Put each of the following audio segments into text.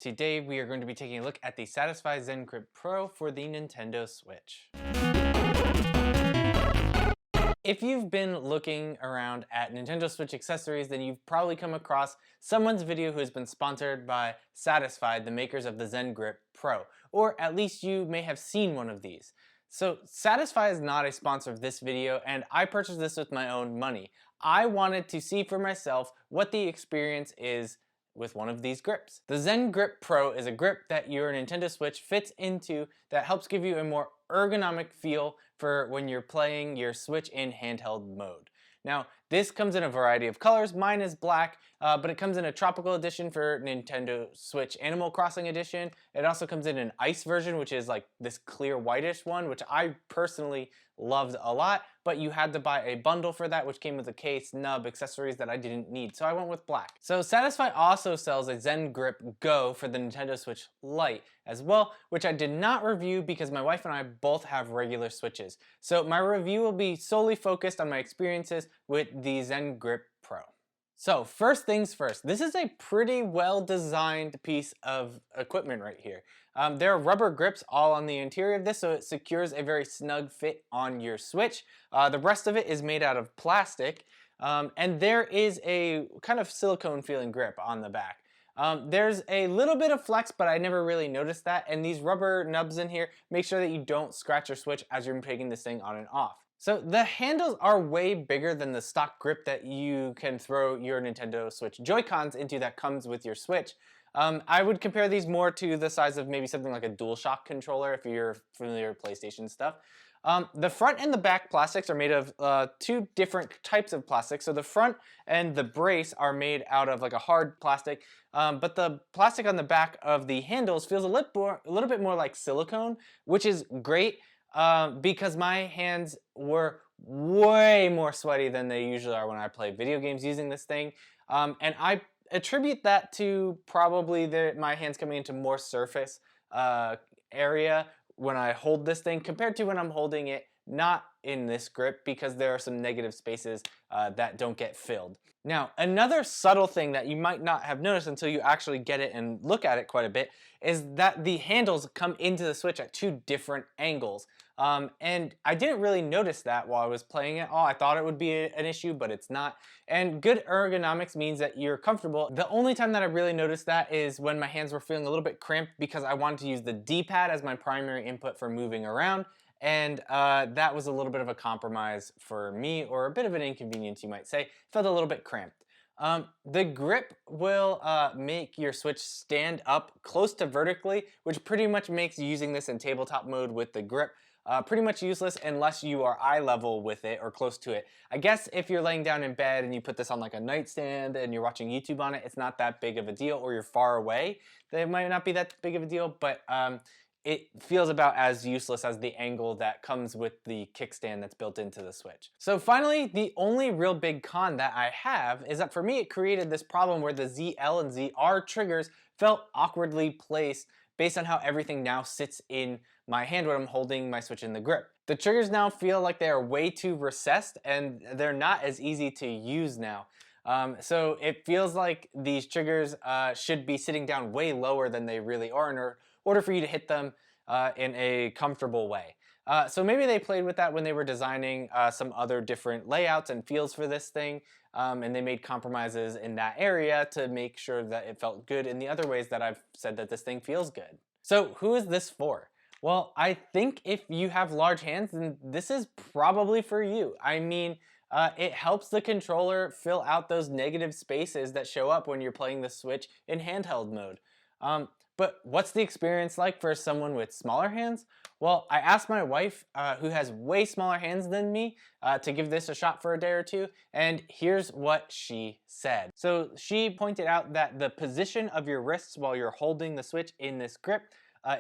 Today we are going to be taking a look at the Satisfy Zen Grip Pro for the Nintendo Switch. If you've been looking around at Nintendo Switch accessories, then you've probably come across someone's video who has been sponsored by Satisfy, the makers of the Zen Grip Pro, or at least you may have seen one of these. So Satisfy is not a sponsor of this video, and I purchased this with my own money. I wanted to see for myself what the experience is with one of these grips. The Zen Grip Pro is a grip that your Nintendo Switch fits into that helps give you a more ergonomic feel for when you're playing your Switch in handheld mode. Now, this comes in a variety of colors. Mine is black, but it comes in a tropical edition for Nintendo Switch Animal Crossing edition. It also comes in an ice version, which is like this clear whitish one, which I personally loved a lot, but you had to buy a bundle for that, which came with a case, nub, accessories that I didn't need, so I went with black. So Satisfy also sells a Zen Grip Go for the Nintendo Switch Lite as well, which I did not review because my wife and I both have regular Switches. So my review will be solely focused on my experiences with the Zen Grip Pro. So first things first, this is a pretty well designed piece of equipment right here. There are rubber grips all on the interior of this, so it secures a very snug fit on your Switch. The rest of it is made out of plastic, and there is a kind of silicone feeling grip on the back. There's a little bit of flex, but I never really noticed that, and these rubber nubs in here make sure that you don't scratch your Switch as you're taking this thing on and off. So the handles are way bigger than the stock grip that you can throw your Nintendo Switch Joy-Cons into that comes with your Switch. I would compare these more to the size of maybe something like a DualShock controller if you're familiar with PlayStation stuff. The front and the back plastics are made of two different types of plastic. So the front and the brace are made out of like a hard plastic, but the plastic on the back of the handles feels a little bit more like silicone, which is great. Because my hands were way more sweaty than they usually are when I play video games using this thing. And I attribute that to probably my hands coming into more surface area when I hold this thing compared to when I'm holding it not in this grip, because there are some negative spaces that don't get filled. Now, another subtle thing that you might not have noticed until you actually get it and look at it quite a bit is that the handles come into the Switch at two different angles. And I didn't really notice that while I was playing it all. I thought it would be an issue, but it's not. And good ergonomics means that you're comfortable. The only time that I really noticed that is when my hands were feeling a little bit cramped because I wanted to use the D-pad as my primary input for moving around. And that was a little bit of a compromise for me, or a bit of an inconvenience, you might say. It felt a little bit cramped. The grip will make your Switch stand up close to vertically, which pretty much makes using this in tabletop mode with the grip pretty much useless unless you are eye level with it or close to it. I guess if you're laying down in bed and you put this on like a nightstand and you're watching YouTube on it, it's not that big of a deal, or you're far away, then it might not be that big of a deal, but it feels about as useless as the angle that comes with the kickstand that's built into the Switch. So finally, the only real big con that I have is that for me it created this problem where the ZL and ZR triggers felt awkwardly placed based on how everything now sits in my hand when I'm holding my Switch in the grip. The triggers now feel like they are way too recessed and they're not as easy to use now. So it feels like these triggers should be sitting down way lower than they really are in order for you to hit them in a comfortable way. So maybe they played with that when they were designing some other different layouts and feels for this thing, and they made compromises in that area to make sure that it felt good in the other ways that I've said that this thing feels good. So who is this for? Well, I think if you have large hands, then this is probably for you. I mean, it helps the controller fill out those negative spaces that show up when you're playing the Switch in handheld mode. But what's the experience like for someone with smaller hands? Well, I asked my wife, who has way smaller hands than me, to give this a shot for a day or two, and here's what she said. So she pointed out that the position of your wrists while you're holding the Switch in this grip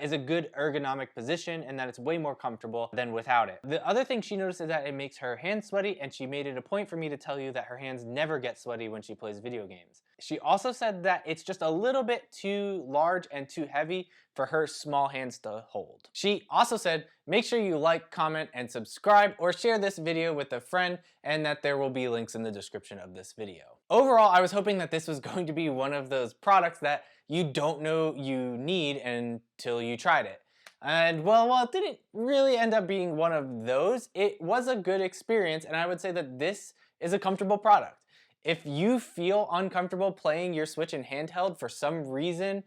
is a good ergonomic position, and that it's way more comfortable than without it. The other thing she noticed is that it makes her hands sweaty, and she made it a point for me to tell you that her hands never get sweaty when she plays video games. She also said that it's just a little bit too large and too heavy for her small hands to hold. She also said, make sure you like, comment, and subscribe, or share this video with a friend, and that there will be links in the description of this video. Overall, I was hoping that this was going to be one of those products that you don't know you need until you tried it. And well, while it didn't really end up being one of those, it was a good experience, and I would say that this is a comfortable product. If you feel uncomfortable playing your Switch in handheld for some reason,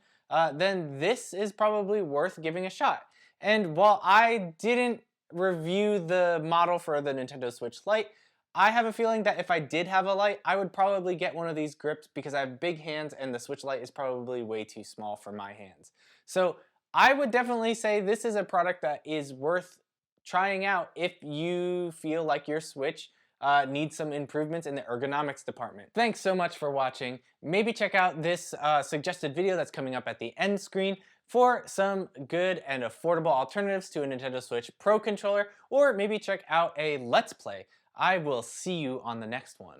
then this is probably worth giving a shot. And while I didn't review the model for the Nintendo Switch Lite, I have a feeling that if I did have a Lite, I would probably get one of these grips because I have big hands and the Switch Lite is probably way too small for my hands. So I would definitely say this is a product that is worth trying out if you feel like your Switch needs some improvements in the ergonomics department. Thanks so much for watching. Maybe check out this suggested video that's coming up at the end screen for some good and affordable alternatives to a Nintendo Switch Pro controller, or maybe check out a Let's Play. I will see you on the next one.